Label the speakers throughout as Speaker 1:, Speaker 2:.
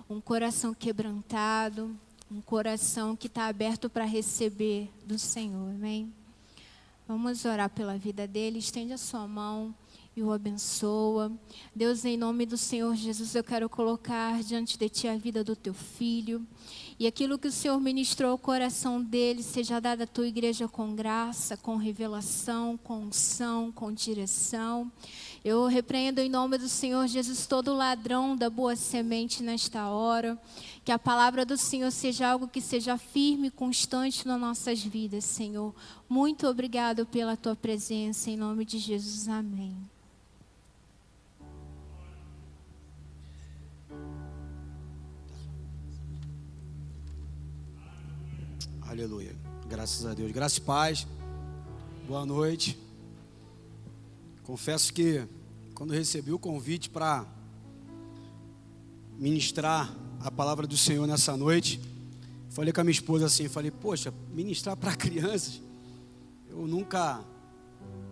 Speaker 1: um coração quebrantado, um coração que está aberto para receber do Senhor, amém? Vamos orar pela vida dele, estende a sua mão e o abençoa. Deus, em nome do Senhor Jesus, eu quero colocar diante de Ti a vida do Teu filho. E aquilo que o Senhor ministrou ao coração dele, seja dado à Tua igreja com graça, com revelação, com unção, com direção. Eu repreendo em nome do Senhor Jesus todo ladrão da boa semente nesta hora. Que a palavra do Senhor seja algo que seja firme e constante nas nossas vidas, Senhor. Muito obrigado pela Tua presença, em nome de Jesus, amém.
Speaker 2: Aleluia. Graças a Deus. Graça e paz. Boa noite. Confesso que quando recebi o convite para ministrar a palavra do Senhor nessa noite, falei com a minha esposa assim, poxa, ministrar para crianças? Eu nunca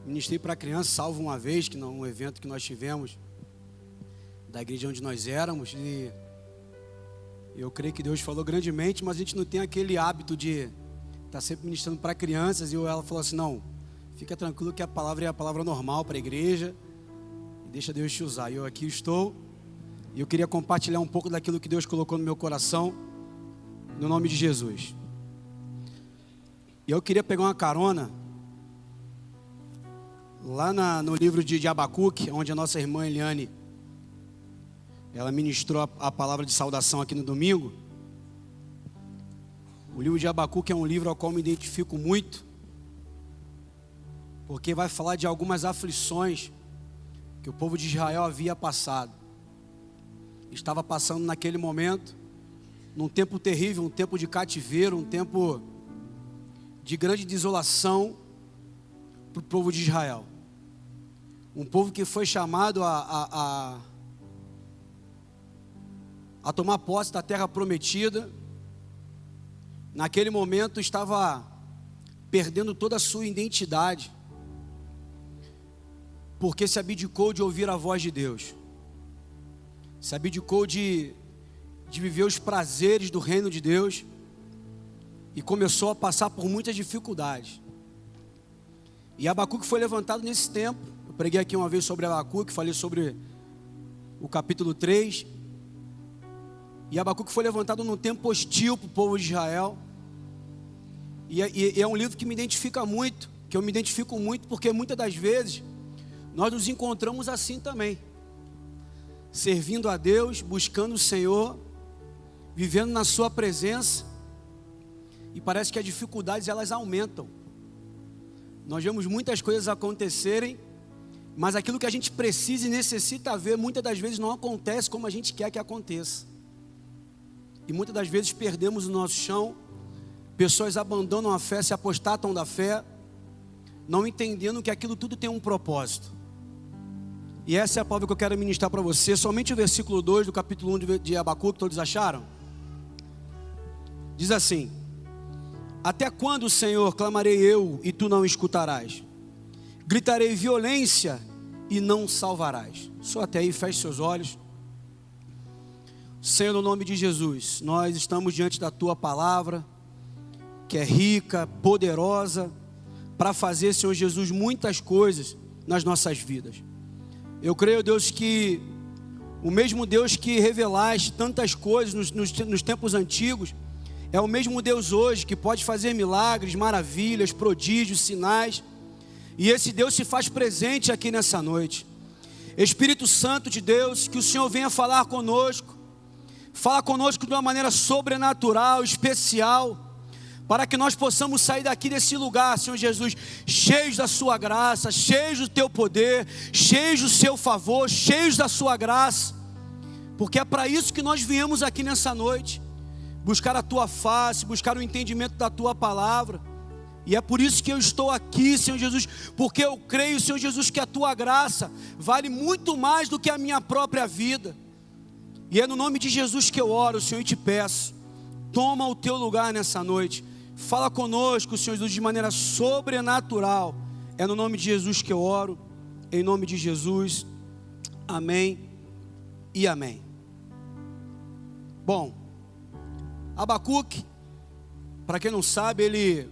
Speaker 2: ministrei para crianças, salvo uma vez, que num evento que nós tivemos da igreja onde nós éramos, e eu creio que Deus falou grandemente, mas a gente não tem aquele hábito de estar sempre ministrando para crianças. E ela falou assim, não, fica tranquilo que a palavra é a palavra normal para a igreja, e deixa Deus te usar. E eu aqui estou, e eu queria compartilhar um pouco daquilo que Deus colocou no meu coração, no nome de Jesus. E eu queria pegar uma carona lá no livro de Abacuque, onde a nossa irmã Eliane, ela ministrou a palavra de saudação aqui no domingo. O livro de Abacuque é um livro ao qual me identifico muito, porque vai falar de algumas aflições que o povo de Israel havia passado. Estava passando naquele momento, num tempo terrível, um tempo de cativeiro, um tempo de grande desolação para o povo de Israel. Um povo que foi chamado a tomar posse da terra prometida. Naquele momento estava perdendo toda a sua identidade, porque se abdicou de ouvir a voz de Deus, se abdicou de viver os prazeres do reino de Deus, e começou a passar por muitas dificuldades. E Abacuque foi levantado nesse tempo. Eu preguei aqui uma vez sobre Abacuque, falei sobre o capítulo 3, e Abacuque foi levantado num tempo hostil para o povo de Israel. E é um livro que me identifica muito, que eu me identifico muito, porque muitas das vezes nós nos encontramos assim também, servindo a Deus, buscando o Senhor, vivendo na sua presença, e parece que as dificuldades elas aumentam. Nós vemos muitas coisas acontecerem, mas aquilo que a gente precisa e necessita ver, muitas das vezes não acontece como a gente quer que aconteça. E muitas das vezes perdemos o nosso chão, pessoas abandonam a fé, se apostatam da fé, não entendendo que aquilo tudo tem um propósito. E essa é a palavra que eu quero ministrar para você, somente o versículo 2 do capítulo 1 de Abacuque, todos acharam? Diz assim: até quando, Senhor, clamarei eu e tu não escutarás? Gritarei violência e não salvarás. Só até aí, feche seus olhos. Senhor, no nome de Jesus, nós estamos diante da Tua palavra, que é rica, poderosa, para fazer, Senhor Jesus, muitas coisas nas nossas vidas. Eu creio, Deus, que o mesmo Deus que revelaste tantas coisas nos tempos antigos, é o mesmo Deus hoje que pode fazer milagres, maravilhas, prodígios, sinais. E esse Deus se faz presente aqui nessa noite. Espírito Santo de Deus, que o Senhor venha falar conosco. Fala conosco de uma maneira sobrenatural, especial, para que nós possamos sair daqui desse lugar, Senhor Jesus, cheios da sua graça, cheios do teu poder, cheios do seu favor, cheios da sua graça, porque é para isso que nós viemos aqui nessa noite, buscar a tua face, buscar o entendimento da tua palavra. E é por isso que eu estou aqui, Senhor Jesus, porque eu creio, Senhor Jesus, que a tua graça vale muito mais do que a minha própria vida. E é no nome de Jesus que eu oro, Senhor, e te peço, toma o teu lugar nessa noite. Fala conosco, Senhor Jesus, de maneira sobrenatural. É no nome de Jesus que eu oro, em nome de Jesus. Amém e amém. Bom, Abacuque, para quem não sabe, ele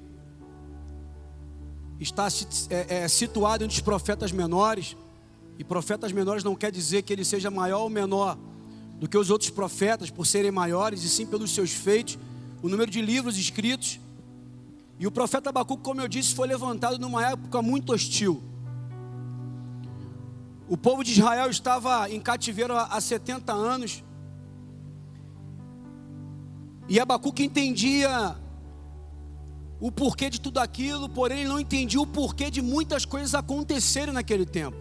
Speaker 2: está situado entre os profetas menores. E profetas menores não quer dizer que ele seja maior ou menor do que os outros profetas por serem maiores, e sim pelos seus feitos, o número de livros escritos. E o profeta Abacuque, como eu disse, foi levantado numa época muito hostil. O povo de Israel estava em cativeiro há 70 anos. E Abacuque entendia o porquê de tudo aquilo, porém ele não entendia o porquê de muitas coisas acontecerem naquele tempo.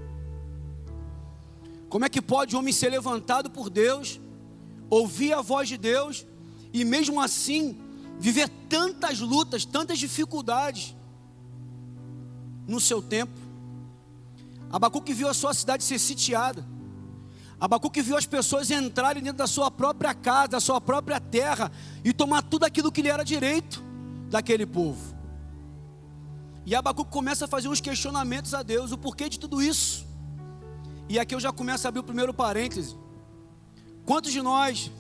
Speaker 2: Como é que pode um homem ser levantado por Deus, ouvir a voz de Deus, e mesmo assim viver tantas lutas, tantas dificuldades no seu tempo? Abacuque viu a sua cidade ser sitiada. Abacuque viu as pessoas entrarem dentro da sua própria casa, da sua própria terra, e tomar tudo aquilo que lhe era direito daquele povo. E Abacuque começa a fazer uns questionamentos a Deus, o porquê de tudo isso. E aqui eu já começo a abrir o primeiro parêntese. Quantos de nós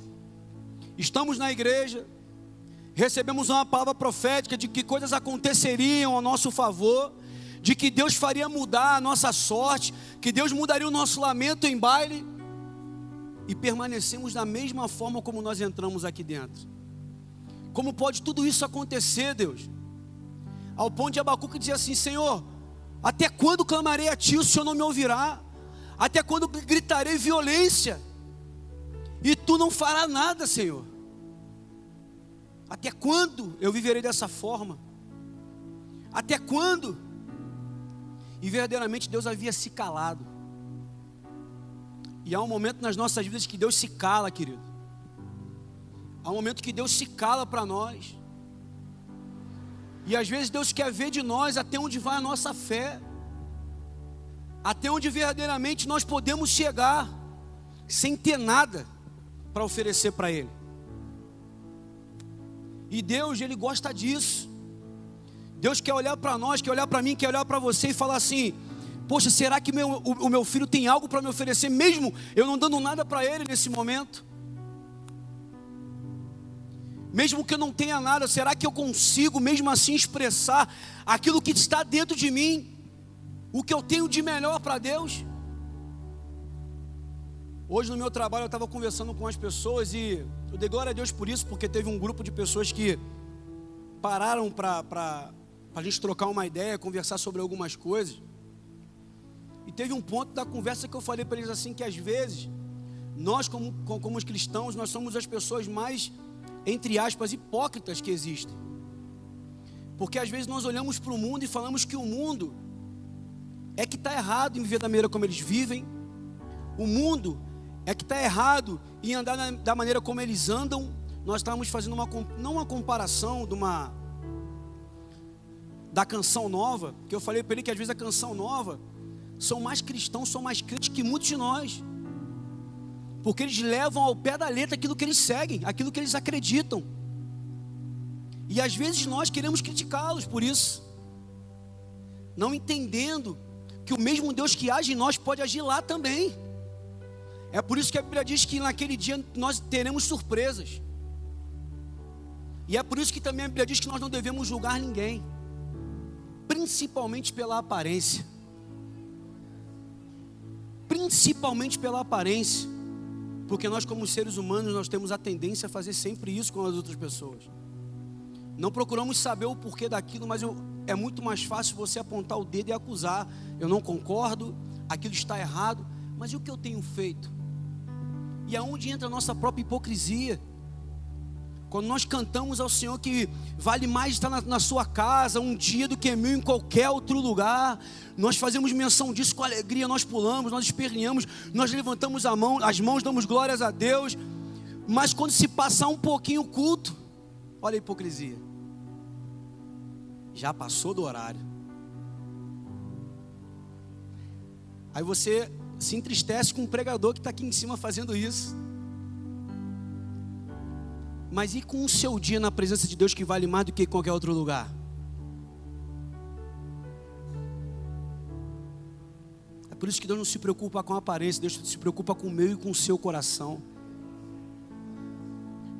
Speaker 2: estamos na igreja, recebemos uma palavra profética de que coisas aconteceriam a nosso favor, de que Deus faria mudar a nossa sorte, que Deus mudaria o nosso lamento em baile, e permanecemos da mesma forma como nós entramos aqui dentro? Como pode tudo isso acontecer, Deus? Ao ponto de Abacuque dizer assim: Senhor, até quando clamarei a Ti, o Senhor não me ouvirá? Até quando gritarei violência, e Tu não farás nada, Senhor? Até quando eu viverei dessa forma? Até quando? E verdadeiramente Deus havia se calado. E há um momento nas nossas vidas que Deus se cala, querido. Há um momento que Deus se cala para nós. E às vezes Deus quer ver de nós até onde vai a nossa fé, até onde verdadeiramente nós podemos chegar, sem ter nada para oferecer para Ele. E Deus, Ele gosta disso. Deus quer olhar para nós, quer olhar para mim, quer olhar para você e falar assim: poxa, será que o meu filho tem algo para me oferecer, mesmo eu não dando nada para ele nesse momento? Mesmo que eu não tenha nada, será que eu consigo mesmo assim expressar aquilo que está dentro de mim, o que eu tenho de melhor para Deus? Hoje no meu trabalho eu estava conversando com as pessoas, e eu dei glória a Deus por isso, porque teve um grupo de pessoas que pararam para a gente trocar uma ideia, conversar sobre algumas coisas. E teve um ponto da conversa que eu falei para eles assim, que às vezes nós como os cristãos, nós somos as pessoas mais, entre aspas, hipócritas que existem. Porque às vezes nós olhamos para o mundo e falamos que o mundo é que está errado em viver da maneira como eles vivem. O mundo é que está errado em andar da maneira como eles andam. Nós estávamos fazendo não uma comparação da canção nova, que eu falei para ele que às vezes a canção nova são mais cristãos, são mais crentes que muitos de nós, porque eles levam ao pé da letra aquilo que eles seguem, aquilo que eles acreditam. E às vezes nós queremos criticá-los por isso, não entendendo que o mesmo Deus que age em nós pode agir lá também. É por isso que a Bíblia diz que naquele dia nós teremos surpresas. E é por isso que também a Bíblia diz que nós não devemos julgar ninguém, principalmente pela aparência. Principalmente pela aparência, porque nós como seres humanos, nós temos a tendência a fazer sempre isso com as outras pessoas. Não procuramos saber o porquê daquilo, mas é muito mais fácil você apontar o dedo e acusar. Eu não concordo, aquilo está errado, mas e o que eu tenho feito? E aonde entra a nossa própria hipocrisia? Quando nós cantamos ao Senhor que vale mais estar na sua casa um dia do que 1000 em qualquer outro lugar, nós fazemos menção disso com alegria, nós pulamos, nós esperneamos, nós levantamos as mãos, damos glórias a Deus. Mas quando se passar um pouquinho o culto, olha a hipocrisia, já passou do horário. Aí você se entristece com um pregador que está aqui em cima fazendo isso. Mas e com o seu dia na presença de Deus, que vale mais do que qualquer outro lugar? É por isso que Deus não se preocupa com a aparência, Deus se preocupa com o meu e com o seu coração.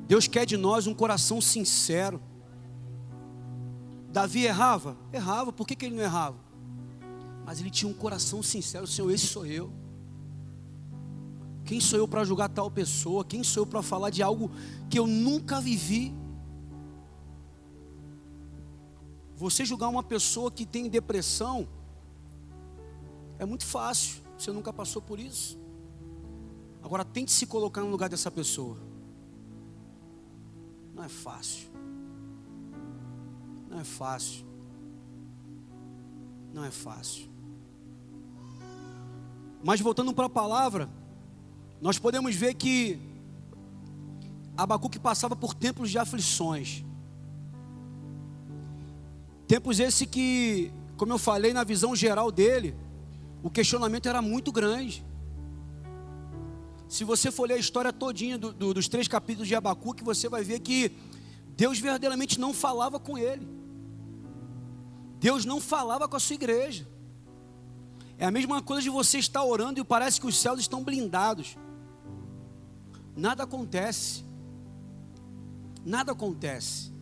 Speaker 2: Deus quer de nós um coração sincero. Davi errava? Errava. Por que ele não errava? Mas ele tinha um coração sincero. Senhor, esse sou eu. Quem sou eu para julgar tal pessoa? Quem sou eu para falar de algo que eu nunca vivi? Você julgar uma pessoa que tem depressão é muito fácil. Você nunca passou por isso. Agora tente se colocar no lugar dessa pessoa. Não é fácil. Não é fácil. Não é fácil. Mas voltando para a palavra, nós podemos ver que Abacuque passava por tempos de aflições. Tempos esse que, como eu falei, na visão geral dele, o questionamento era muito grande. Se você for ler a história todinha dos 3 capítulos de Abacuque, você vai ver que Deus verdadeiramente não falava com ele. Deus não falava com a sua igreja. É a mesma coisa de você estar orando e parece que os céus estão blindados. Nada acontece. Nada acontece.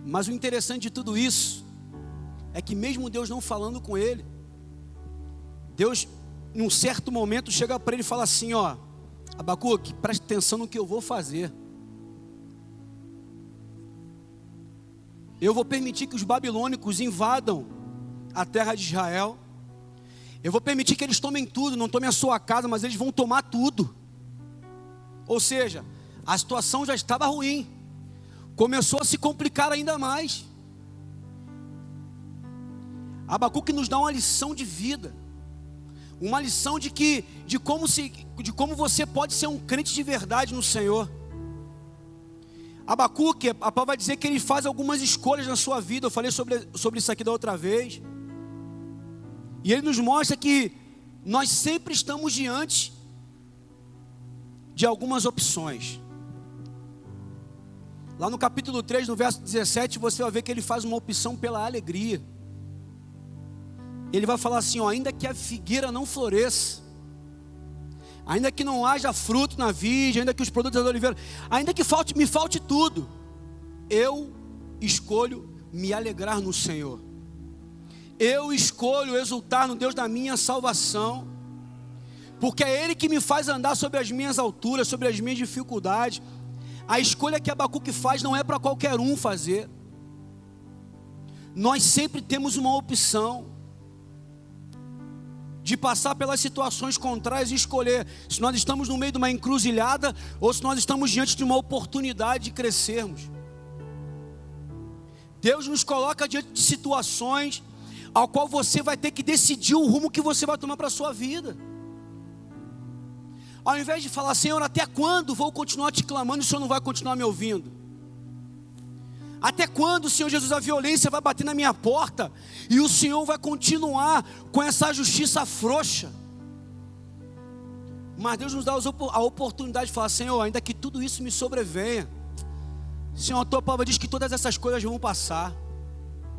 Speaker 2: Mas o interessante de tudo isso é que mesmo Deus não falando com ele, Deus, em um certo momento, chega para ele e fala assim, ó, Abacuque, preste atenção no que eu vou fazer. Eu vou permitir que os babilônicos invadam a terra de Israel. Eu vou permitir que eles tomem tudo, não tomem a sua casa, mas eles vão tomar tudo. Ou seja, a situação já estava ruim. Começou a se complicar ainda mais. Abacuque nos dá uma lição de vida. Uma lição de como você pode ser um crente de verdade no Senhor. Abacuque, a palavra vai dizer que ele faz algumas escolhas na sua vida. Eu falei sobre isso aqui da outra vez. E ele nos mostra que nós sempre estamos diante de algumas opções. Lá no capítulo 3, no verso 17, você vai ver que ele faz uma opção pela alegria. Ele vai falar assim, ó, ainda que a figueira não floresça, ainda que não haja fruto na vide, ainda que os produtos da oliveira, ainda que me falte tudo, eu escolho me alegrar no Senhor. Eu escolho exultar no Deus da minha salvação, porque é Ele que me faz andar sobre as minhas alturas, sobre as minhas dificuldades. A escolha que Abacuque faz não é para qualquer um fazer. Nós sempre temos uma opção de passar pelas situações contrárias e escolher se nós estamos no meio de uma encruzilhada ou se nós estamos diante de uma oportunidade de crescermos. Deus nos coloca diante de situações ao qual você vai ter que decidir o rumo que você vai tomar para a sua vida. Ao invés de falar, Senhor, até quando vou continuar te clamando e o Senhor não vai continuar me ouvindo? Até quando, Senhor Jesus, a violência vai bater na minha porta e o Senhor vai continuar com essa justiça frouxa? Mas Deus nos dá a oportunidade de falar, Senhor, ainda que tudo isso me sobrevenha, Senhor, a tua palavra diz que todas essas coisas vão passar.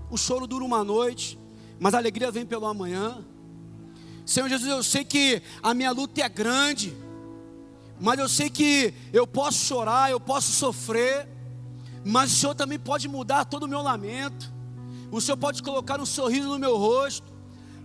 Speaker 2: O choro dura uma noite, mas a alegria vem pelo amanhã. Senhor Jesus, eu sei que a minha luta é grande, mas eu sei que eu posso chorar, eu posso sofrer, mas o Senhor também pode mudar todo o meu lamento. O Senhor pode colocar um sorriso no meu rosto,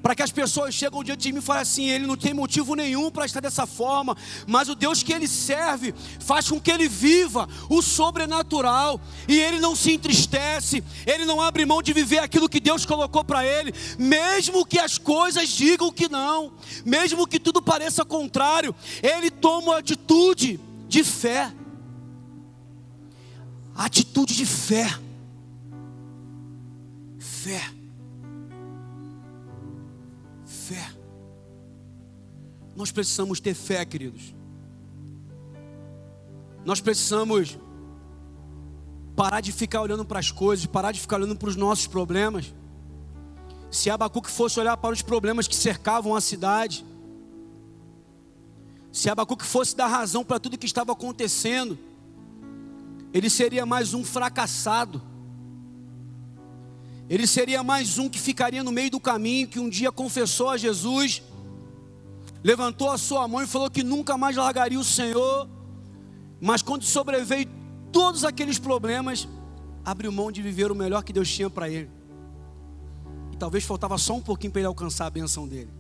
Speaker 2: para que as pessoas chegam diante de mim e falem assim, ele não tem motivo nenhum para estar dessa forma, mas o Deus que ele serve faz com que ele viva o sobrenatural, e ele não se entristece, ele não abre mão de viver aquilo que Deus colocou para ele, mesmo que as coisas digam que não, mesmo que tudo pareça contrário, ele toma uma atitude de fé. Atitude de fé. Fé. Fé. Nós precisamos ter fé, queridos. Nós precisamos parar de ficar olhando para as coisas, parar de ficar olhando para os nossos problemas. Se Abacuque fosse olhar para os problemas que cercavam a cidade, se Abacuque fosse dar razão para tudo que estava acontecendo, ele seria mais um fracassado. Ele seria mais um que ficaria no meio do caminho, que um dia confessou a Jesus, levantou a sua mão e falou que nunca mais largaria o Senhor, mas quando sobreveio todos aqueles problemas, abriu mão de viver o melhor que Deus tinha para ele. E talvez faltava só um pouquinho para ele alcançar a bênção dele.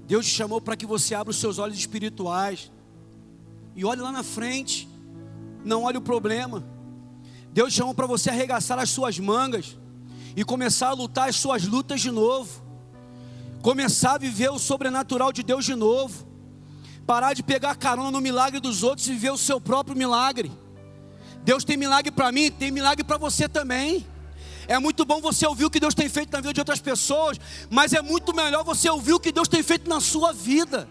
Speaker 2: Deus te chamou para que você abra os seus olhos espirituais e olhe lá na frente, não olhe o problema. Deus te chamou para você arregaçar as suas mangas e começar a lutar as suas lutas de novo, começar a viver o sobrenatural de Deus de novo, parar de pegar carona no milagre dos outros e viver o seu próprio milagre. Deus tem milagre para mim, tem milagre para você também. É muito bom você ouvir o que Deus tem feito na vida de outras pessoas, mas é muito melhor você ouvir o que Deus tem feito na sua vida.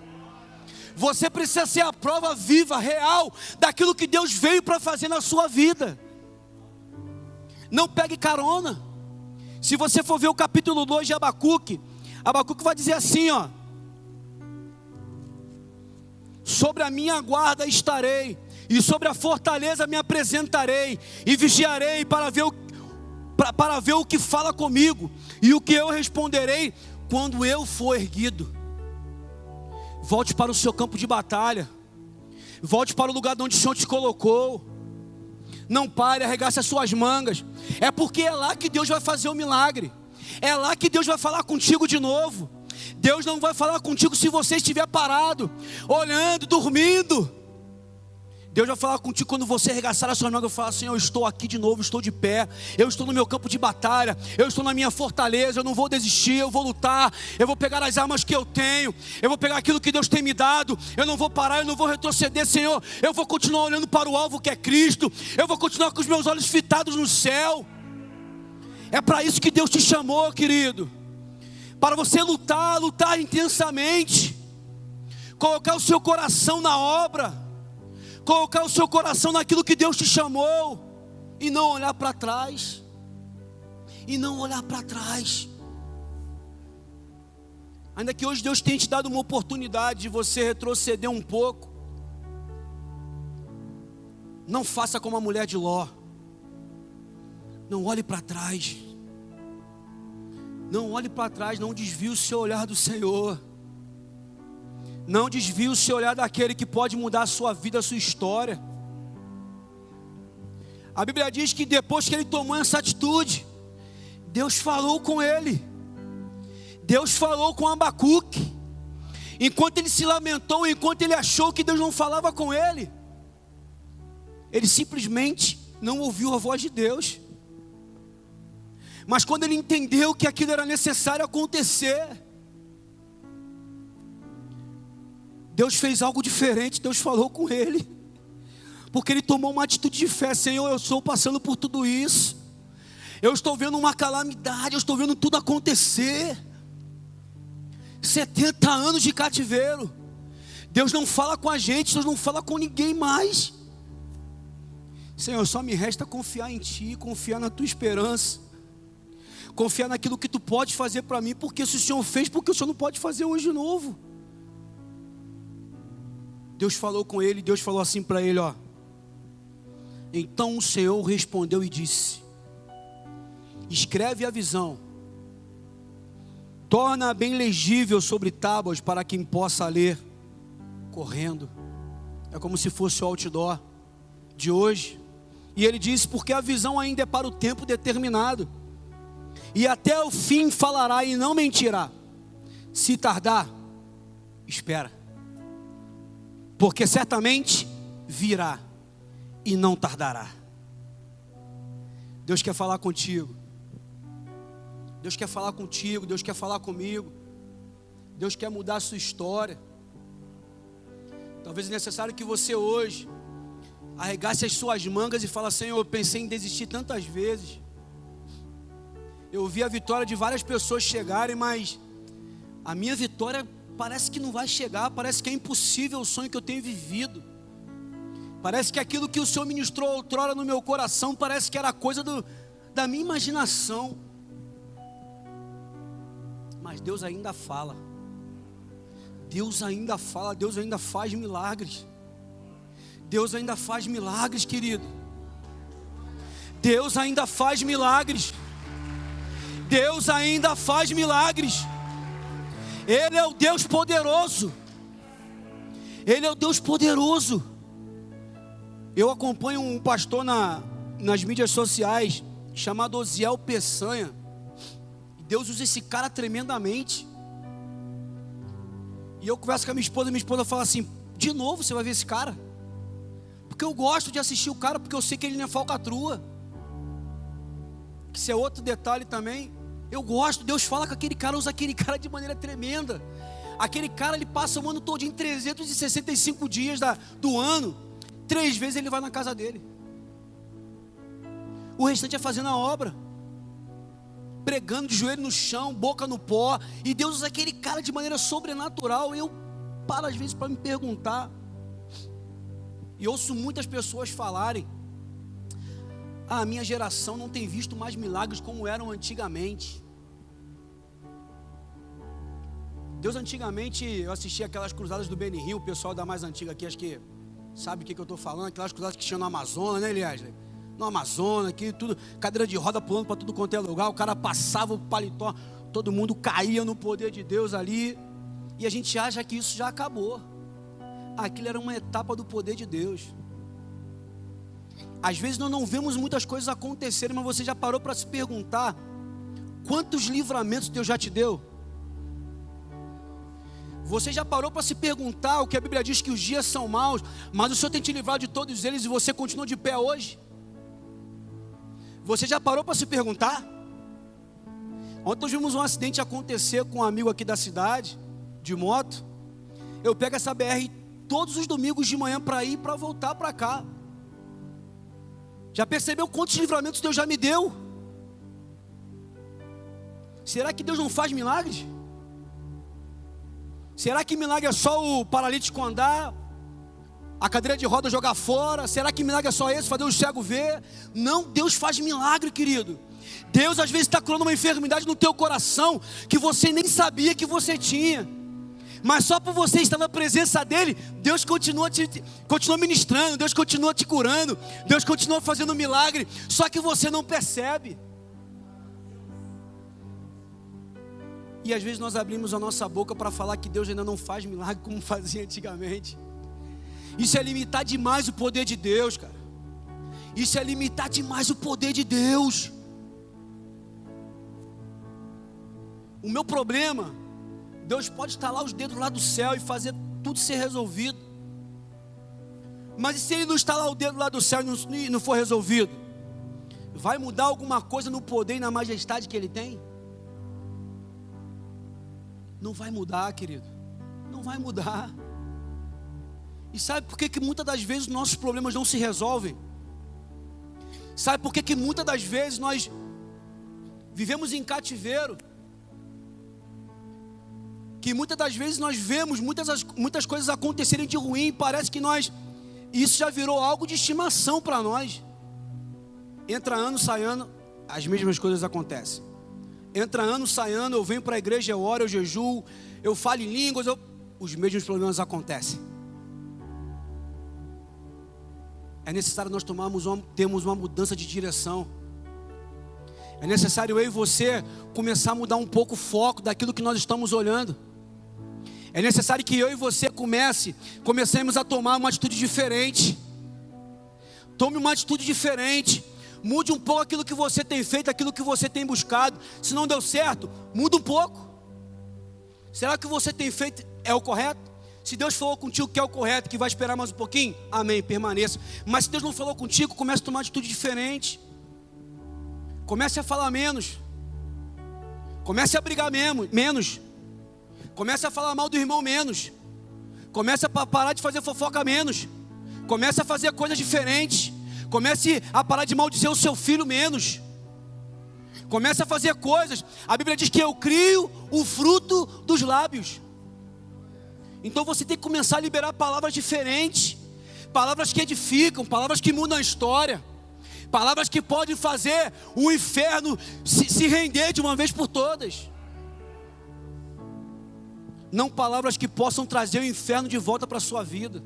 Speaker 2: Você precisa ser a prova viva, real, daquilo que Deus veio para fazer na sua vida. Não pegue carona. Se você for ver o capítulo 2 de Abacuque, Abacuque vai dizer assim, ó: sobre a minha guarda estarei, e sobre a fortaleza me apresentarei, e vigiarei para ver o que fala comigo, e o que eu responderei quando eu for erguido. Volte para o seu campo de batalha, volte para o lugar onde o Senhor te colocou. Não pare, arregace as suas mangas. É porque é lá que Deus vai fazer o milagre. É lá que Deus vai falar contigo de novo. Deus não vai falar contigo se você estiver parado, olhando, dormindo. Deus vai falar contigo quando você arregaçar as suas mangas e falar: Senhor, eu estou aqui de novo, estou de pé, eu estou no meu campo de batalha, eu estou na minha fortaleza, eu não vou desistir, eu vou lutar, eu vou pegar as armas que eu tenho, eu vou pegar aquilo que Deus tem me dado, eu não vou parar, eu não vou retroceder, Senhor, eu vou continuar olhando para o alvo que é Cristo, eu vou continuar com os meus olhos fitados no céu. É para isso que Deus te chamou, querido, para você lutar intensamente, colocar o seu coração na obra, colocar o seu coração naquilo que Deus te chamou, e não olhar para trás, ainda que hoje Deus tenha te dado uma oportunidade de você retroceder um pouco, não faça como a mulher de Ló, não olhe para trás, não desvie o seu olhar do Senhor, não desvie o seu olhar daquele que pode mudar a sua vida, a sua história. A Bíblia diz que depois que ele tomou essa atitude, Deus falou com ele. Deus falou com Abacuque. Enquanto ele se lamentou, enquanto ele achou que Deus não falava com ele, ele simplesmente não ouviu a voz de Deus. Mas quando ele entendeu que aquilo era necessário acontecer, Deus fez algo diferente, Deus falou com ele, porque ele tomou uma atitude de fé. Senhor, eu estou passando por tudo isso, eu estou vendo uma calamidade, eu estou vendo tudo acontecer, 70 anos de cativeiro, Deus não fala com a gente, Deus não fala com ninguém mais. Senhor, só me resta confiar em Ti, confiar na Tua esperança, confiar naquilo que Tu pode fazer para mim, porque se o Senhor fez, porque o Senhor não pode fazer hoje de novo. Deus falou com ele, Deus falou assim para ele, ó: então o Senhor respondeu e disse: escreve a visão, torna bem legível sobre tábuas para quem possa ler correndo. É como se fosse o outdoor de hoje. E ele disse: porque a visão ainda é para o tempo determinado, e até o fim falará e não mentirá. Se tardar, espera, porque certamente virá e não tardará. Deus quer falar contigo, Deus quer falar contigo, Deus quer falar comigo, Deus quer mudar a sua história. Talvez é necessário que você hoje arregace as suas mangas e fale: Senhor, eu pensei em desistir tantas vezes, eu vi a vitória de várias pessoas chegarem, mas a minha vitória parece que não vai chegar, parece que é impossível o sonho que eu tenho vivido, parece que aquilo que o Senhor ministrou outrora no meu coração, parece que era coisa da minha imaginação. Mas Deus ainda fala, Deus ainda fala, Deus ainda faz milagres, Deus ainda faz milagres, querido, Deus ainda faz milagres, Deus ainda faz milagres. Ele é o Deus poderoso, Ele é o Deus poderoso. Eu acompanho um pastor nas mídias sociais chamado Osiel Peçanha. Deus usa esse cara tremendamente. E eu converso com a minha esposa fala assim: de novo você vai ver esse cara? Porque eu gosto de assistir o cara, porque eu sei que ele não é falcatrua. Que isso é outro detalhe também. Eu gosto, Deus fala com aquele cara, usa aquele cara de maneira tremenda. Aquele cara, ele passa o ano todo em 365 dias do ano. 3 vezes ele vai na casa dele. O restante é fazendo a obra, pregando de joelho no chão, boca no pó. E Deus usa aquele cara de maneira sobrenatural. Eu paro às vezes para me perguntar, e ouço muitas pessoas falarem: a minha geração não tem visto mais milagres como eram antigamente. Deus, antigamente eu assistia aquelas cruzadas do Benny Hill. O pessoal da mais antiga aqui acho que sabe o que eu estou falando. Aquelas cruzadas que tinham no Amazonas, né, Eliezer? No Amazonas, aqui tudo, cadeira de roda pulando para tudo quanto é lugar. O cara passava o paletó, todo mundo caía no poder de Deus ali. E a gente acha que isso já acabou. Aquilo era uma etapa do poder de Deus. Às vezes nós não vemos muitas coisas acontecerem, mas você já parou para se perguntar quantos livramentos Deus já te deu? Você já parou para se perguntar o que a Bíblia diz, que os dias são maus, mas o Senhor tem te livrado de todos eles e você continua de pé hoje? Você já parou para se perguntar? Ontem nós vimos um acidente acontecer com um amigo aqui da cidade, de moto. Eu pego essa BR todos os domingos de manhã para ir e para voltar para cá. Já percebeu quantos livramentos Deus já me deu? Será que Deus não faz milagres? Será que milagre é só o paralítico andar, a cadeira de roda jogar fora? Será que milagre é só esse, fazer o cego ver? Não, Deus faz milagre, querido. Deus às vezes está curando uma enfermidade no teu coração que você nem sabia que você tinha. Mas só por você estar na presença dEle, Deus continua ministrando, Deus continua te curando, Deus continua fazendo milagre, só que você não percebe. E às vezes nós abrimos a nossa boca para falar que Deus ainda não faz milagre como fazia antigamente. Isso é limitar demais o poder de Deus, cara. Isso é limitar demais o poder de Deus. O meu problema, Deus pode estalar os dedos lá do céu e fazer tudo ser resolvido. Mas e se Ele não estalar o dedo lá do céu e não for resolvido? Vai mudar alguma coisa no poder e na majestade que Ele tem? Não vai mudar, querido. Não vai mudar. E sabe por que muitas das vezes nossos problemas não se resolvem? Sabe por que muitas das vezes nós vivemos em cativeiro? Que muitas das vezes nós vemos muitas coisas acontecerem de ruim, e parece que isso já virou algo de estimação para nós. Entra ano, sai ano, as mesmas coisas acontecem. Entra ano, sai ano, eu venho para a igreja, eu oro, eu jejuo, eu falo em línguas, os mesmos problemas acontecem. É necessário nós termos uma mudança de direção. É necessário eu e você começar a mudar um pouco o foco daquilo que nós estamos olhando. É necessário que eu e você comecemos a tomar uma atitude diferente. Tome uma atitude diferente. Mude um pouco aquilo que você tem feito, aquilo que você tem buscado. Se não deu certo, muda um pouco. Será que o que você tem feito é o correto? Se Deus falou contigo que é o correto, que vai esperar mais um pouquinho, amém, permaneça. Mas se Deus não falou contigo, comece a tomar uma atitude diferente. Comece a falar menos. Comece a brigar menos. Comece a falar mal do irmão menos. Comece a parar de fazer fofoca menos. Comece a fazer coisas diferentes. Comece a parar de maldizer o seu filho menos. Comece a fazer coisas. A Bíblia diz que eu crio o fruto dos lábios. Então você tem que começar a liberar palavras diferentes. Palavras que edificam, palavras que mudam a história. Palavras que podem fazer o inferno se render de uma vez por todas. Não palavras que possam trazer o inferno de volta para a sua vida.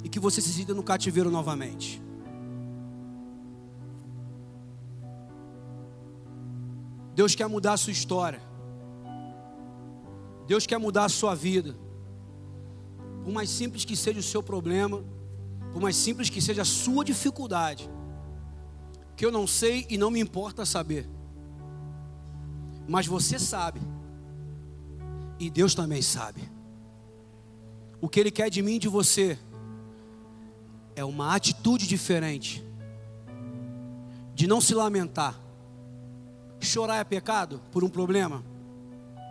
Speaker 2: E que você se sinta no cativeiro novamente. Deus quer mudar a sua história. Deus quer mudar a sua vida. Por mais simples que seja o seu problema, por mais simples que seja a sua dificuldade, que eu não sei e não me importa saber, mas você sabe, e Deus também sabe. O que Ele quer de mim e de você é uma atitude diferente, de não se lamentar. Chorar é pecado por um problema?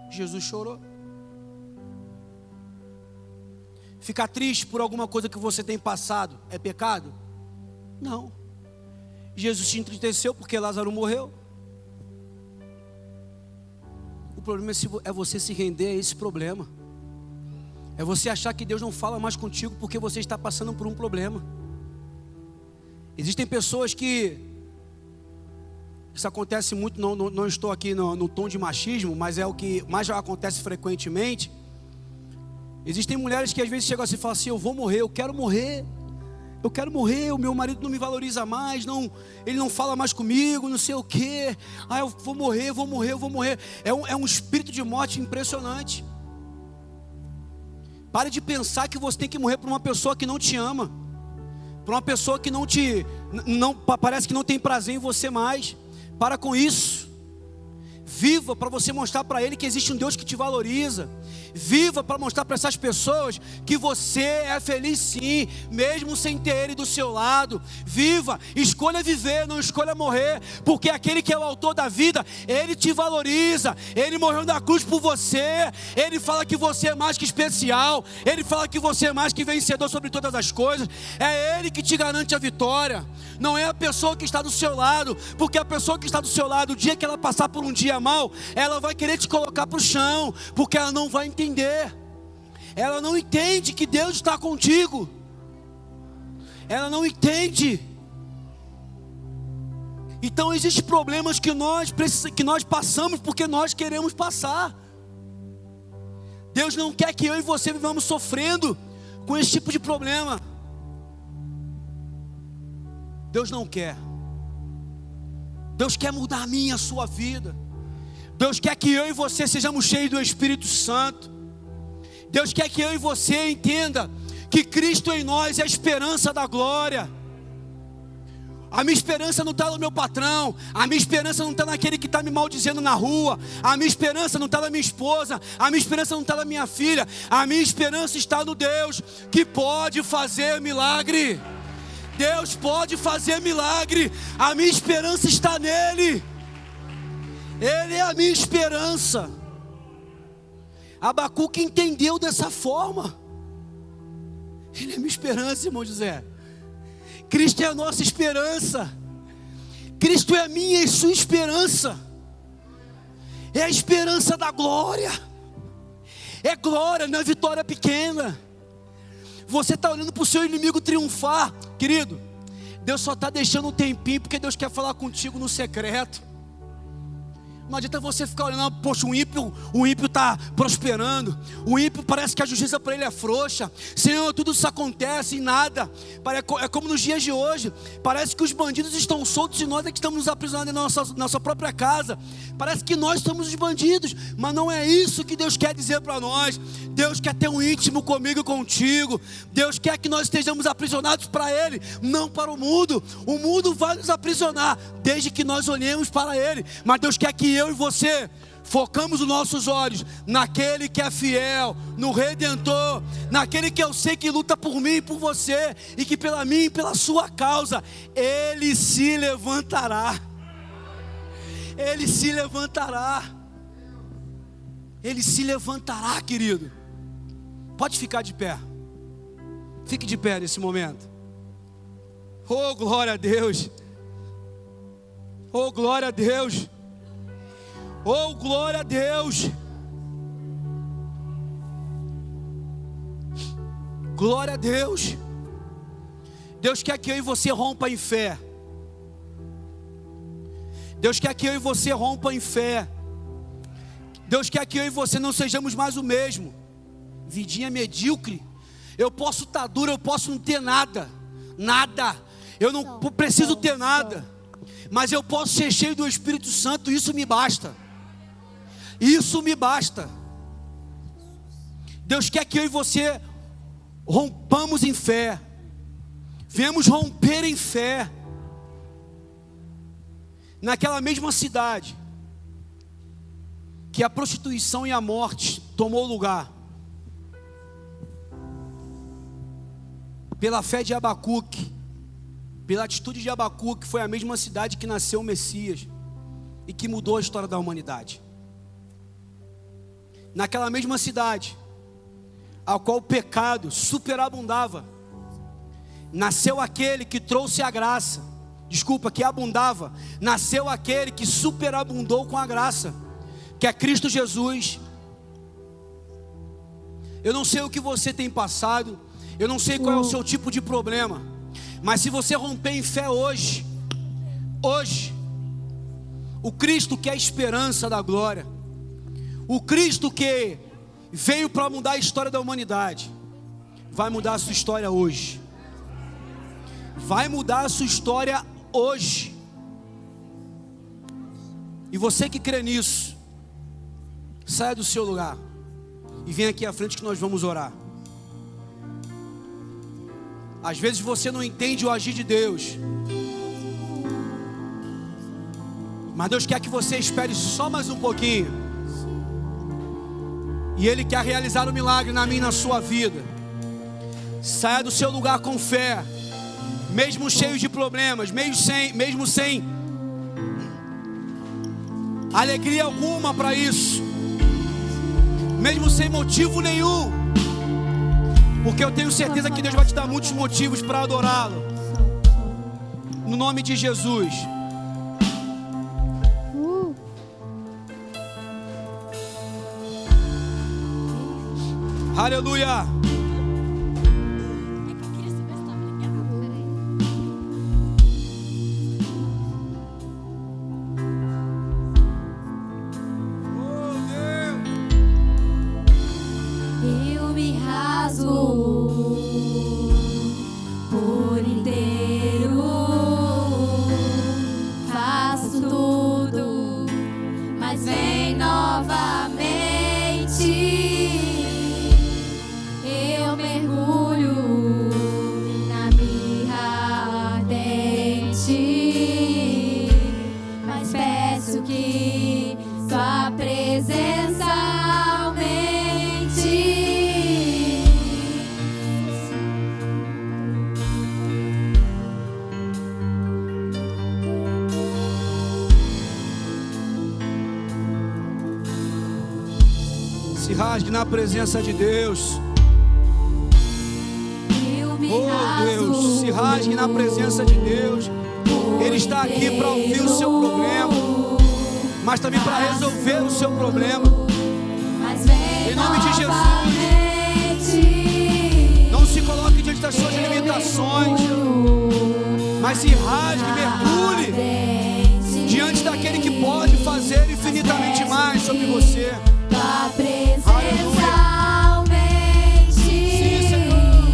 Speaker 2: Jesus chorou. Ficar triste por alguma coisa que você tem passado é pecado? Não. Jesus se entristeceu porque Lázaro morreu. O problema é você se render a esse problema. É você achar que Deus não fala mais contigo porque você está passando por um problema. Existem pessoas que... Isso acontece muito, não estou aqui no tom de machismo, mas é o que mais já acontece frequentemente. Existem mulheres que às vezes chegam assim e falam assim: eu vou morrer, eu quero morrer, o meu marido não me valoriza mais, ele não fala mais comigo, não sei o quê. Eu vou morrer. É um espírito de morte impressionante. Pare de pensar que você tem que morrer por uma pessoa que não te ama, por uma pessoa que parece que não tem prazer em você mais. Para com isso. Viva para você mostrar para ele que existe um Deus que te valoriza. Viva para mostrar para essas pessoas que você é feliz sim, mesmo sem ter Ele do seu lado. Viva, escolha viver, não escolha morrer, porque aquele que é o autor da vida, Ele te valoriza. Ele morreu na cruz por você. Ele fala que você é mais que especial. Ele fala que você é mais que vencedor sobre todas as coisas. É Ele que te garante a vitória, não é a pessoa que está do seu lado, porque a pessoa que está do seu lado, o dia que ela passar por um dia mal, ela vai querer te colocar para o chão, porque ela não vai entender. Ela não entende que Deus está contigo. Ela não entende. Então existem problemas que nós passamos porque nós queremos passar. Deus não quer que eu e você vivamos sofrendo com esse tipo de problema. Deus não quer. Deus quer mudar a minha e a sua vida. Deus quer que eu e você sejamos cheios do Espírito Santo. Deus quer que eu e você entenda que Cristo em nós é a esperança da glória. A minha esperança não está no meu patrão. A minha esperança não está naquele que está me maldizendo na rua. A minha esperança não está na minha esposa. A minha esperança não está na minha filha. A minha esperança está no Deus que pode fazer milagre. Deus pode fazer milagre. A minha esperança está nele. Ele é a minha esperança. Abacuque entendeu dessa forma. Ele é a minha esperança, irmão José. Cristo é a nossa esperança. Cristo é a minha e sua esperança. É a esperança da glória. É glória, não é vitória pequena. Você está olhando para o seu inimigo triunfar, querido. Deus só está deixando um tempinho porque Deus quer falar contigo no secreto. Não adianta você ficar olhando, poxa, o ímpio está prosperando. O ímpio parece que a justiça para ele é frouxa. Senhor, tudo isso acontece em nada. É como nos dias de hoje. Parece que os bandidos estão soltos e nós é que estamos nos aprisionando em nossa própria casa. Parece que nós somos os bandidos, mas não é isso que Deus quer dizer para nós. Deus quer ter um íntimo comigo e contigo. Deus quer que nós estejamos aprisionados para Ele, não para o mundo. O mundo vai nos aprisionar desde que nós olhemos para Ele. Mas Deus quer que eu e você focamos os nossos olhos naquele que é fiel, no Redentor, naquele que eu sei que luta por mim e por você, e que pela mim e pela sua causa Ele se levantará. Ele se levantará. Ele se levantará, querido. Pode ficar de pé. Fique de pé nesse momento. Oh, glória a Deus. Oh, glória a Deus. Oh, glória a Deus. Glória a Deus. Deus quer que eu e você rompa em fé. Deus quer que eu e você rompa em fé. Deus quer que eu e você não sejamos mais o mesmo. Vidinha medíocre. Eu posso estar duro, eu posso não ter nada. Nada. Eu não preciso ter nada. Mas eu posso ser cheio do Espírito Santo, isso me basta. Isso me basta. Deus quer que eu e você rompamos em fé. Viemos romper em fé. Naquela mesma cidade que a prostituição e a morte tomou lugar, pela fé de Abacuque, pela atitude de Abacuque, foi a mesma cidade que nasceu o Messias e que mudou a história da humanidade. Naquela mesma cidade, a qual o pecado superabundava, nasceu aquele que trouxe a graça, que abundava, nasceu aquele que superabundou com a graça, que é Cristo Jesus. Eu não sei o que você tem passado, eu não sei qual é o seu tipo de problema, mas se você romper em fé hoje, o Cristo que é a esperança da glória, o Cristo que veio para mudar a história da humanidade, vai mudar a sua história hoje. Vai mudar a sua história hoje. E você que crê nisso, saia do seu lugar e vem aqui à frente que nós vamos orar. Às vezes você não entende o agir de Deus, mas Deus quer que você espere só mais um pouquinho, e Ele quer realizar um milagre na minha e na sua vida. Saia do seu lugar com fé, mesmo cheio de problemas, mesmo sem alegria alguma para isso, mesmo sem motivo nenhum, porque eu tenho certeza que Deus vai te dar muitos motivos para adorá-lo. No nome de Jesus. Aleluia. Se rasgue na presença de Deus. Oh Deus, se rasgue na presença de Deus. Ele está aqui para ouvir o seu problema, mas também para resolver o seu problema. Em nome de Jesus, não se coloque diante das suas limitações, mas se rasgue, mergulhe diante daquele que pode fazer infinitamente mais sobre você. Aleluia. Sim, Senhor.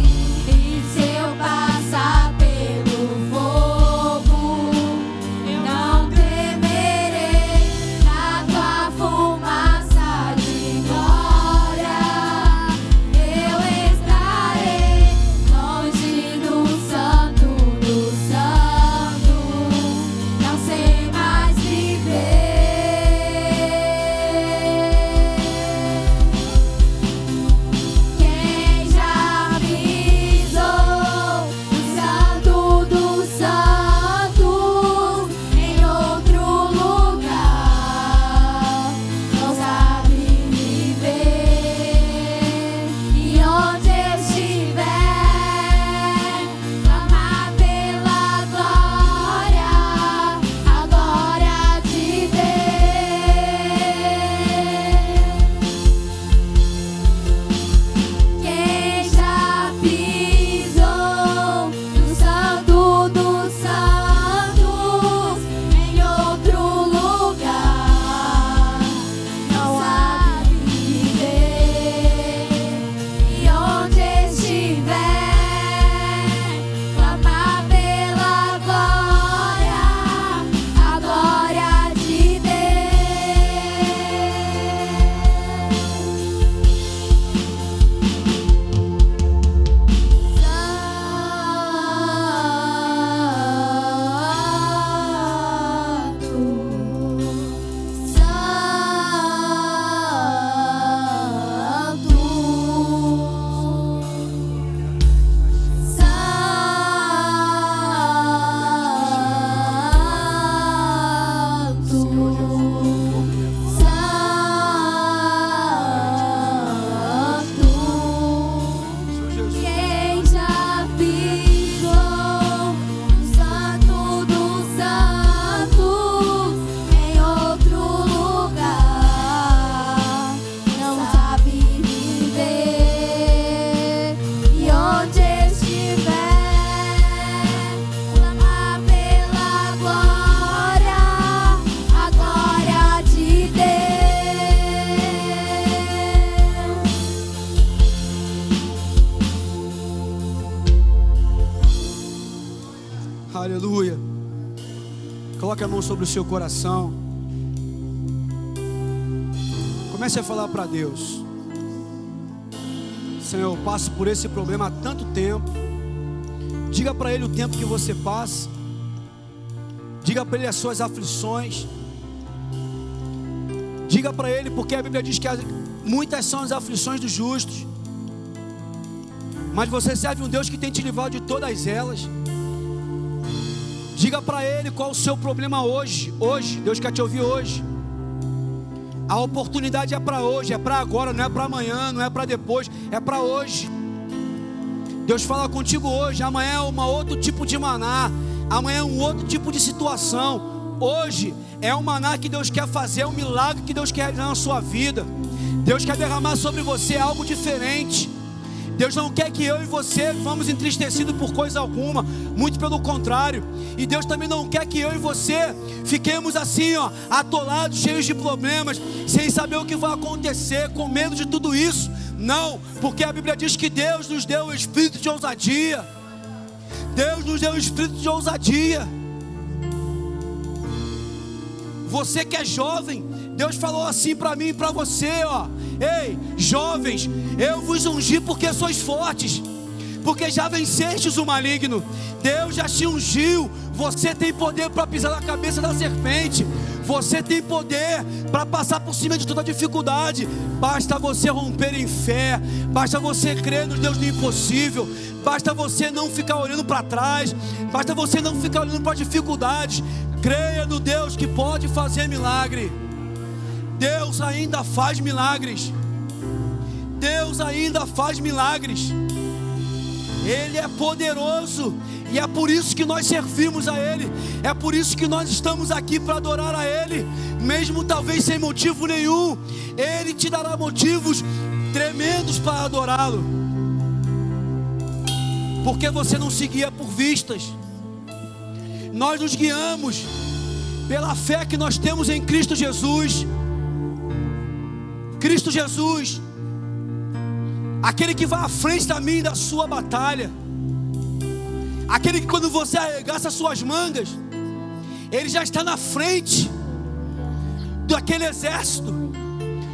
Speaker 3: E se eu passar pelo fogo, eu não temerei. Na tua fumaça de glória, eu estarei longe do santo, não sei mais viver.
Speaker 2: Aleluia. Coloque a mão sobre o seu coração. Comece a falar para Deus: Senhor, eu passo por esse problema há tanto tempo. Diga para Ele o tempo que você passa. Diga para Ele as suas aflições. Diga para Ele, porque a Bíblia diz que muitas são as aflições dos justos, mas você serve um Deus que tem te livrado de todas elas. Diga para Ele qual o seu problema hoje. Hoje, Deus quer te ouvir hoje. A oportunidade é para hoje, é para agora, não é para amanhã, não é para depois, é para hoje. Deus fala contigo hoje. Amanhã é um outro tipo de maná, amanhã é um outro tipo de situação. Hoje é um maná que Deus quer fazer, é um milagre que Deus quer realizar na sua vida. Deus quer derramar sobre você algo diferente. Deus não quer que eu e você vamos entristecidos por coisa alguma, muito pelo contrário. E Deus também não quer que eu e você fiquemos assim, atolados, cheios de problemas, sem saber o que vai acontecer, com medo de tudo isso. Não, porque a Bíblia diz que Deus nos deu o espírito de ousadia. Deus nos deu o espírito de ousadia. Você que é jovem, Deus falou assim para mim e para você, ei, jovens, eu vos ungi porque sois fortes, porque já vencestes o maligno. Deus já te ungiu. Você tem poder para pisar na cabeça da serpente. Você tem poder para passar por cima de toda dificuldade. Basta você romper em fé. Basta você crer no Deus do impossível. Basta você não ficar olhando para trás. Basta você não ficar olhando para dificuldades. Creia no Deus que pode fazer milagre. Deus ainda faz milagres. Deus ainda faz milagres. Ele é poderoso. E é por isso que nós servimos a Ele. É por isso que nós estamos aqui para adorar a Ele. Mesmo talvez sem motivo nenhum, Ele te dará motivos tremendos para adorá-lo. Porque você não se guia por vistas. Nós nos guiamos pela fé que nós temos em Cristo Jesus. Cristo Jesus, aquele que vai à frente da minha e da sua batalha. Aquele que quando você arregaça suas mangas, Ele já está na frente daquele exército.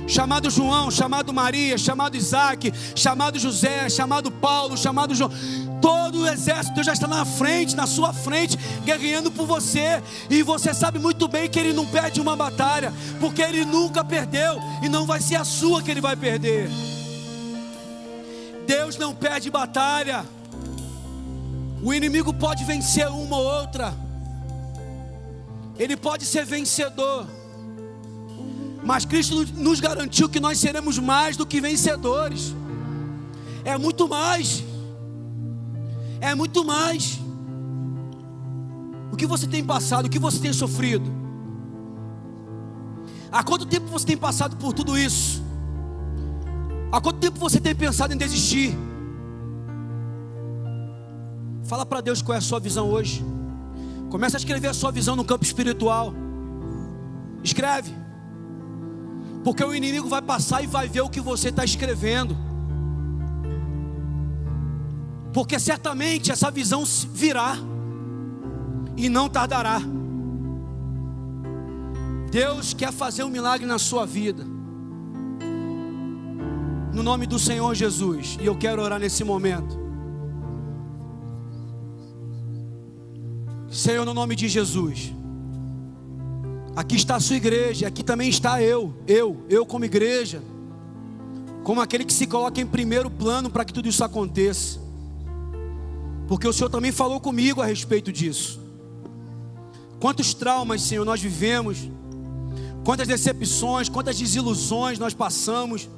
Speaker 2: Chamado João, chamado Maria, chamado Isaac, chamado José, chamado Paulo, chamado João. Todo o exército, Deus já está na frente, na sua frente, guerreando por você. E você sabe muito bem que Ele não perde uma batalha, porque Ele nunca perdeu, e não vai ser a sua que Ele vai perder. Deus não perde batalha. O inimigo pode vencer uma ou outra, ele pode ser vencedor, mas Cristo nos garantiu que nós seremos mais do que vencedores. É muito mais. É muito mais. O que você tem passado, o que você tem sofrido? Há quanto tempo você tem passado por tudo isso? Há quanto tempo você tem pensado em desistir? Fala para Deus qual é a sua visão hoje. Começa a escrever a sua visão no campo espiritual. Escreve. Porque o inimigo vai passar e vai ver o que você está escrevendo. Porque certamente essa visão virá e não tardará. Deus quer fazer um milagre na sua vida, no nome do Senhor Jesus. E eu quero orar nesse momento. Senhor, no nome de Jesus, aqui está a sua igreja, aqui também está eu como igreja, como aquele que se coloca em primeiro plano para que tudo isso aconteça. Porque o Senhor também falou comigo a respeito disso. Quantos traumas, Senhor, nós vivemos, quantas decepções, quantas desilusões nós passamos,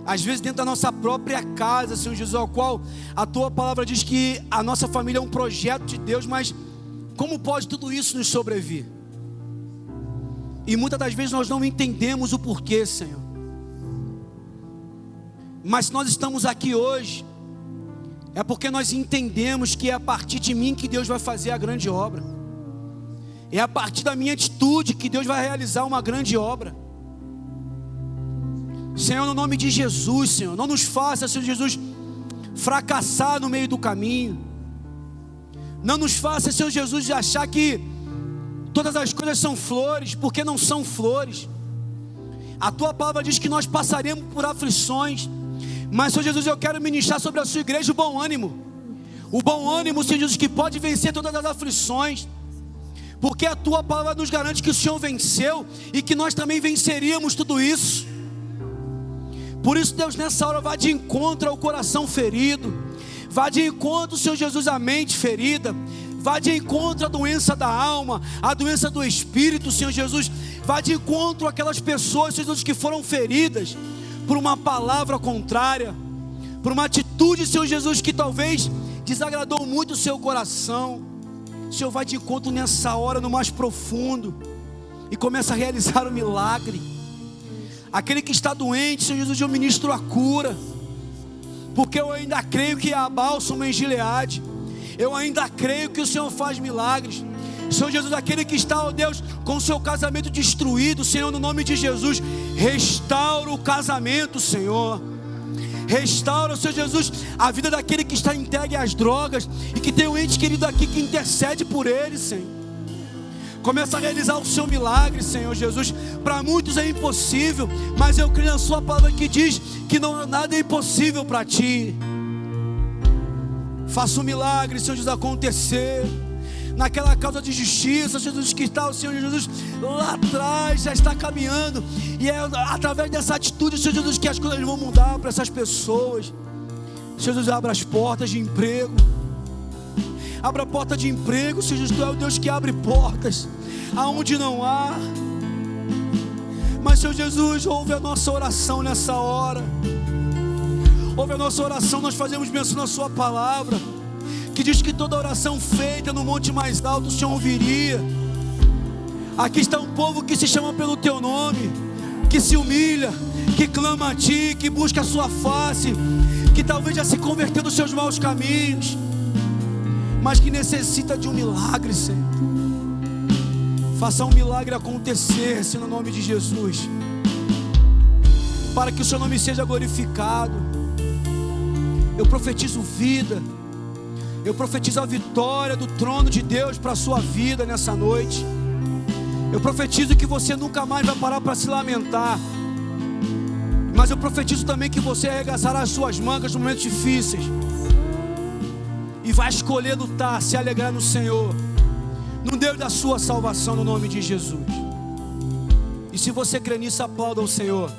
Speaker 2: às vezes dentro da nossa própria casa, Senhor Jesus, ao qual a Tua palavra diz que a nossa família é um projeto de Deus, mas como pode tudo isso nos sobrevir? E muitas das vezes nós não entendemos o porquê, Senhor. Mas se nós estamos aqui hoje, é porque nós entendemos que é a partir de mim que Deus vai fazer a grande obra. É a partir da minha atitude que Deus vai realizar uma grande obra. Senhor, no nome de Jesus, Senhor, não nos faça, Senhor Jesus, fracassar no meio do caminho. Não nos faça, Senhor Jesus, de achar que todas as coisas são flores, porque não são flores. A tua palavra diz que nós passaremos por aflições, mas, Senhor Jesus, eu quero ministrar sobre a sua igreja o bom ânimo. O bom ânimo, Senhor Jesus, que pode vencer todas as aflições, porque a tua palavra nos garante que o Senhor venceu e que nós também venceríamos tudo isso. Por isso, Deus, nessa hora, vá de encontro ao coração ferido, vá de encontro, Senhor Jesus, à mente ferida, vá de encontro à doença da alma, à doença do espírito, Senhor Jesus. Vá de encontro àquelas pessoas, Senhor Jesus, que foram feridas por uma palavra contrária, por uma atitude, Senhor Jesus, que talvez desagradou muito o seu coração. O Senhor vai de encontro nessa hora, no mais profundo, e começa a realizar o milagre. Aquele que está doente, Senhor Jesus, eu ministro a cura, porque eu ainda creio que há bálsamo em Gileade. Eu ainda creio que o Senhor faz milagres. Senhor Jesus, aquele que está, ó Deus, com o seu casamento destruído, Senhor, no nome de Jesus, restaura o casamento, Senhor. Restaura, Senhor Jesus, a vida daquele que está entregue às drogas e que tem um ente querido aqui que intercede por ele, Senhor. Começa a realizar o seu milagre, Senhor Jesus. Para muitos é impossível, mas eu creio na sua palavra que diz que não, nada é impossível para ti. Faça um milagre, Senhor Jesus, acontecer naquela causa de justiça, Jesus, que está o Senhor Jesus lá atrás, já está caminhando, e é através dessa atitude, Senhor Jesus, que as coisas vão mudar para essas pessoas. Senhor Jesus, abra as portas de emprego, abra a porta de emprego, Senhor Jesus. Tu é o Deus que abre portas aonde não há. Mas, Senhor Jesus, ouve a nossa oração nessa hora. Ouve a nossa oração. Nós fazemos menção na sua palavra, que diz que toda oração feita no monte mais alto o Senhor ouviria. Aqui está um povo que se chama pelo teu nome, que se humilha, que clama a ti, que busca a sua face, que talvez já se converteu dos seus maus caminhos, mas que necessita de um milagre, Senhor. Faça um milagre acontecer, Senhor, no nome de Jesus, para que o seu nome seja glorificado. Eu profetizo vida, eu profetizo a vitória do trono de Deus para a sua vida nessa noite. Eu profetizo que você nunca mais vai parar para se lamentar, mas eu profetizo também que você arregaçará as suas mangas nos momentos difíceis e vai escolher lutar, se alegrar no Senhor, no Deus da sua salvação, no nome de Jesus. E se você crê nisso, aplauda o Senhor.